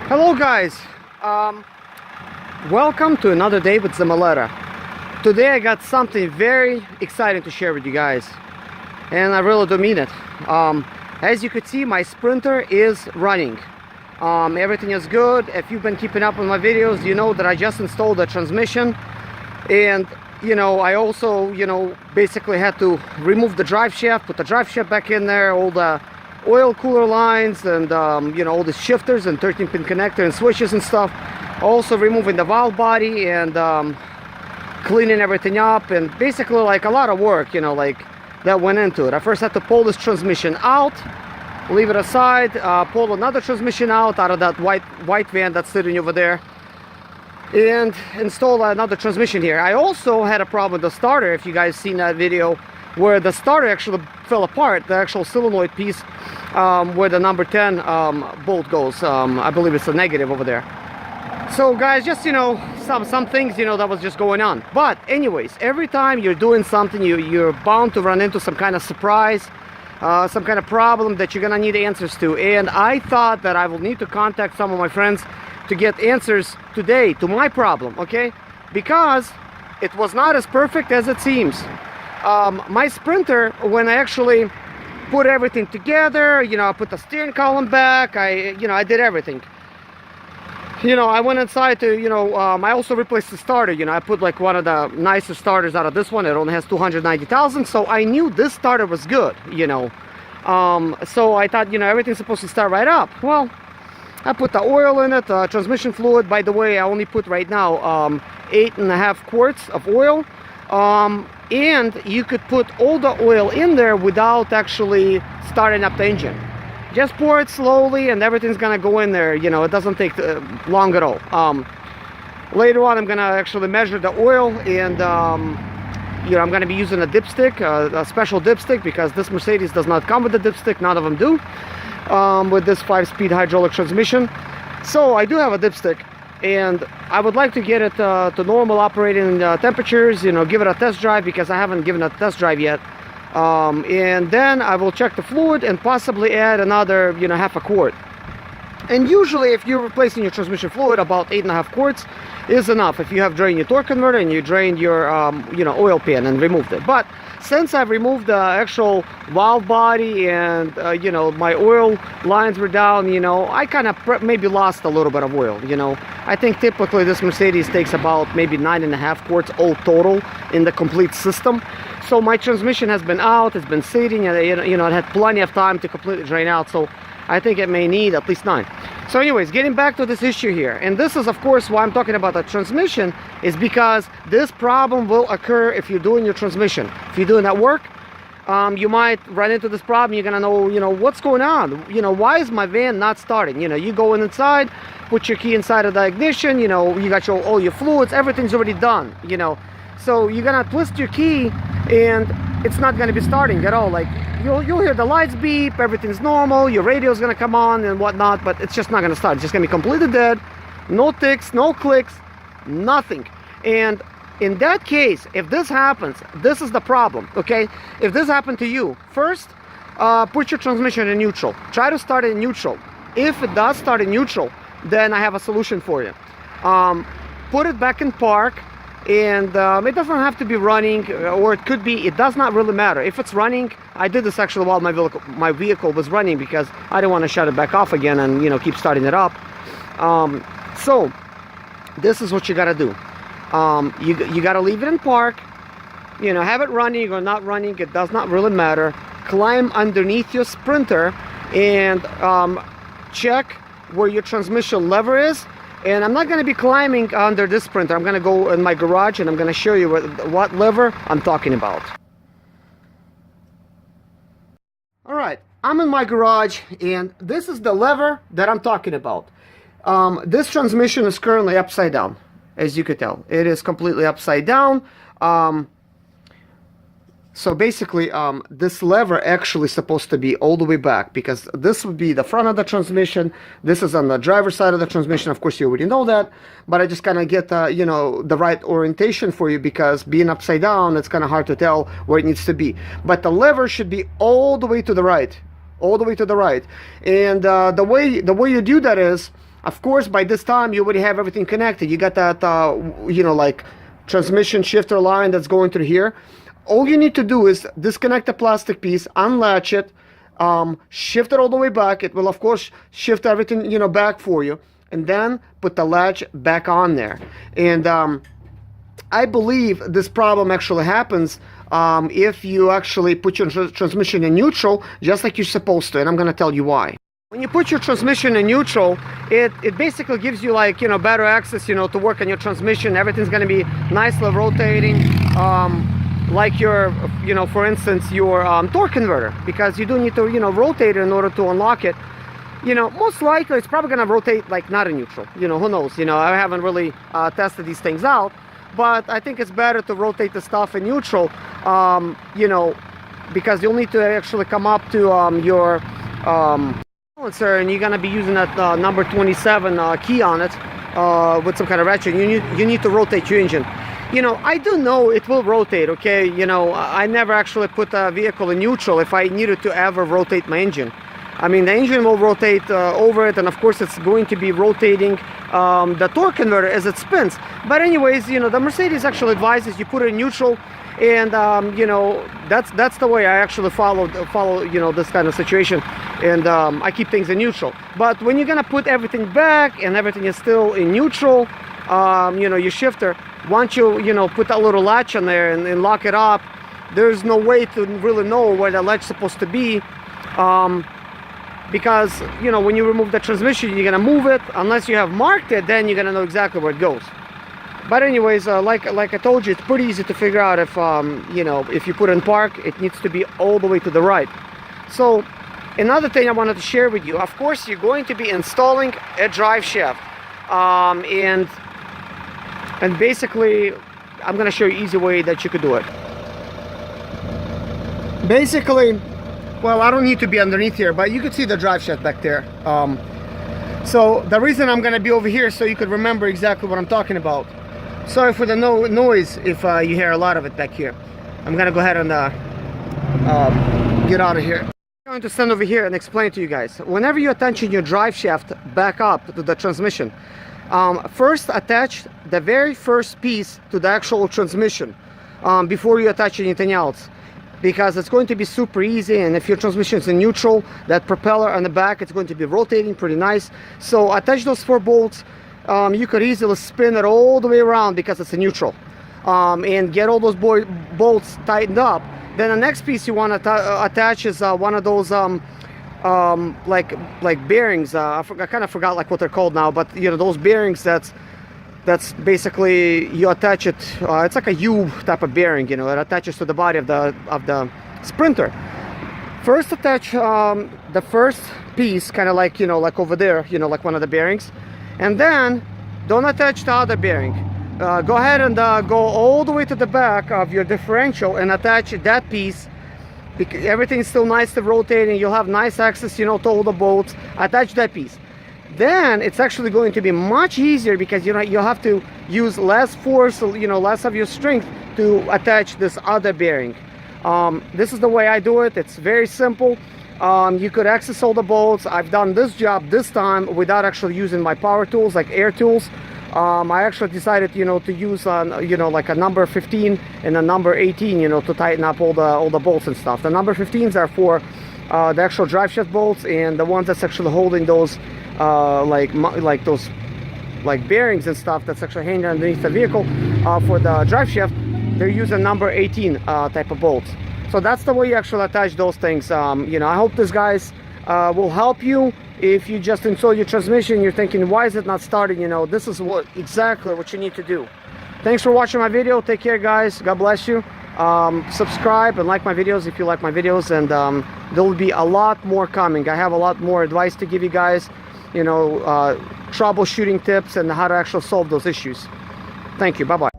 Hello guys, welcome to another day with Zimaleta. Today I got something very exciting to share with you guys, and I really do mean it. As you could see, my Sprinter is running. Everything is good. If you've been keeping up with my videos, you know that I just installed the transmission, and I also basically had to remove the drive shaft, put the drive shaft back in there, all the oil cooler lines, and all the shifters and 13-pin connector and switches and stuff. Also removing the valve body and cleaning everything up, and basically like a lot of work that went into it. I first had to pull this transmission out, leave it aside, pull another transmission out of that white van that's sitting over there, and install another transmission here. I also had a problem with the starter, if you guys seen that video, where the starter actually fell apart, the actual solenoid piece, where the number 10 bolt goes. I believe it's a negative over there. So guys, just some things that was just going on. But anyways, every time you're doing something, you're bound to run into some kind of surprise, some kind of problem that you're gonna need answers to. And I thought that I will need to contact some of my friends to get answers today to my problem, okay? Because it was not as perfect as it seems. My Sprinter, when I actually put everything together, I put the steering column back, I did everything. I went inside to, I also replaced the starter. I put like one of the nicer starters out of this one. It only has 290,000, so I knew this starter was good, so I thought, everything's supposed to start right up. Well, I put the oil in it, transmission fluid. By the way, I only put right now 8.5 quarts of oil. And you could put all the oil in there without actually starting up the engine. Just pour it slowly and everything's gonna go in there. It doesn't take long at all. Later on, I'm gonna actually measure the oil, and I'm gonna be using a dipstick, a special dipstick, because this Mercedes does not come with a dipstick. None of them do, with this 5-speed hydraulic transmission. So I do have a dipstick, and I would like to get it to normal operating temperatures, give it a test drive, because I haven't given it a test drive yet. And then I will check the fluid and possibly add another, half a quart. And usually if you're replacing your transmission fluid, about 8.5 quarts is enough. If you have drained your torque converter and you drained your, oil pan and removed it. But since I've removed the actual valve body and, my oil lines were down, I kind of maybe lost a little bit of oil, I think typically this Mercedes takes about maybe 9.5 quarts all total in the complete system. So my transmission has been out, it's been sitting, and it had plenty of time to completely drain out. So I think it may need at least 9. So anyways, getting back to this issue here, and this is of course why I'm talking about the transmission, is because this problem will occur if you're doing your transmission. If you're doing that work, you might run into this problem. You're gonna know, what's going on. Why is my van not starting? You go inside, put your key inside of the ignition. You got all your fluids, everything's already done. So you're gonna twist your key, and it's not gonna be starting at all. Like you'll hear the lights beep, everything's normal, your radio's gonna come on and whatnot, but it's just not gonna start. It's just gonna be completely dead, no ticks, no clicks, nothing. And in that case, if this happens, this is the problem, okay? If this happened to you, first, put your transmission in neutral. Try to start it in neutral. If it does start in neutral, then I have a solution for you. Put it back in park, and it doesn't have to be running, or it could be, it does not really matter. If it's running, I did this actually while my vehicle was running, because I didn't want to shut it back off again and keep starting it up. So this is what you gotta do. You gotta leave it in park, have it running or not running, it does not really matter. Climb underneath your Sprinter and check where your transmission lever is. And I'm not going to be climbing under this Sprinter. I'm going to go in my garage and I'm going to show you what lever I'm talking about. Alright, I'm in my garage, and this is the lever that I'm talking about. This transmission is currently upside down, as you could tell. It is completely upside down. So basically, this lever actually supposed to be all the way back, because this would be the front of the transmission. This is on the driver's side of the transmission. Of course, you already know that, but I just kind of get the right orientation for you, because being upside down, it's kind of hard to tell where it needs to be. But the lever should be all the way to the right, all the way to the right. And the way you do that is, Of course, by this time you already have everything connected. You got that you know, like transmission shifter line that's going through here. All you need to do is disconnect the plastic piece, unlatch it, shift it all the way back. It will of course shift everything, you know, back for you, and then put the latch back on there. And I believe this problem actually happens if you actually put your transmission in neutral, just like you're supposed to, and I'm going to tell you why. When you put your transmission in neutral, it basically gives you, like, you know, better access, you know, to work on your transmission. Everything's going to be nicely rotating, like your, you know, for instance, your torque converter, because you do need to, you know, rotate it in order to unlock it. You know, most likely it's probably going to rotate like not in neutral. You know, who knows? You know, I haven't really tested these things out, but I think it's better to rotate the stuff in neutral, you know, because you'll need to actually come up to your silencer, and you're going to be using that number 27 key on it with some kind of ratchet. You need to rotate your engine. You know, I do know it will rotate, okay? You know, I never actually put a vehicle in neutral if I needed to ever rotate my engine. I mean, the engine will rotate over it, and of course it's going to be rotating the torque converter as it spins. But anyways, you know, the Mercedes actually advises you put it in neutral, and you know, that's the way I actually follow, you know, this kind of situation, and I keep things in neutral. But when you're gonna put everything back and everything is still in neutral, you know, your shifter, once you know, put that little latch on there and lock it up, there's no way to really know where the latch is supposed to be, because, you know, when you remove the transmission, you're gonna move it. Unless you have marked it, then you're gonna know exactly where it goes. But anyways, like I told you, it's pretty easy to figure out if you know, if you put in park, it needs to be all the way to the right. So another thing I wanted to share with you, of course, you're going to be installing a drive shaft, and basically I'm gonna show you easy way that you could do it. Basically, well, I don't need to be underneath here, but you could see the drive shaft back there. So the reason I'm gonna be over here, so you could remember exactly what I'm talking about. Sorry for the noise if you hear a lot of it back here. I'm gonna go ahead and get out of here. I'm going to stand over here and explain to you guys. Whenever you're attaching your drive shaft back up to the transmission, first attach the very first piece to the actual transmission before you attach anything else, because it's going to be super easy, and if your transmission is in neutral, that propeller on the back, it's going to be rotating pretty nice. So attach those 4 bolts. You could easily spin it all the way around because it's in neutral, and get all those bolts tightened up. Then the next piece you want to attach is one of those like bearings. I kind of forgot like what they're called now, but you know, those bearings that's basically, you attach it, it's like a U type of bearing, you know, it attaches to the body of the Sprinter. First attach the first piece, kind of like, you know, like over there, you know, like one of the bearings, and then don't attach the other bearing. Go ahead and go all the way to the back of your differential and attach that piece. Everything's still nicely rotating, you'll have nice access, you know, to all the bolts. Attach that piece. Then it's actually going to be much easier, because you know, you'll have to use less force, you know, less of your strength to attach this other bearing. This is the way I do it. It's very simple. You could access all the bolts. I've done this job this time without actually using my power tools, like air tools. I actually decided, you know, to use you know, like a number 15 and a number 18, you know, to tighten up all the bolts and stuff. The number 15s are for the actual drive shaft bolts, and the ones that's actually holding those like those like bearings and stuff that's actually hanging underneath the vehicle for the drive shaft, they're using number 18 type of bolts. So that's the way you actually attach those things. You know, I hope this guys will help you. If you just install your transmission, you're thinking, why is it not starting? You know, this is exactly what you need to do. Thanks for watching my video. Take care, guys. God bless you. Subscribe and like my videos if you like my videos, and there will be a lot more coming. I have a lot more advice to give you guys, you know, troubleshooting tips and how to actually solve those issues. Thank you. Bye-bye.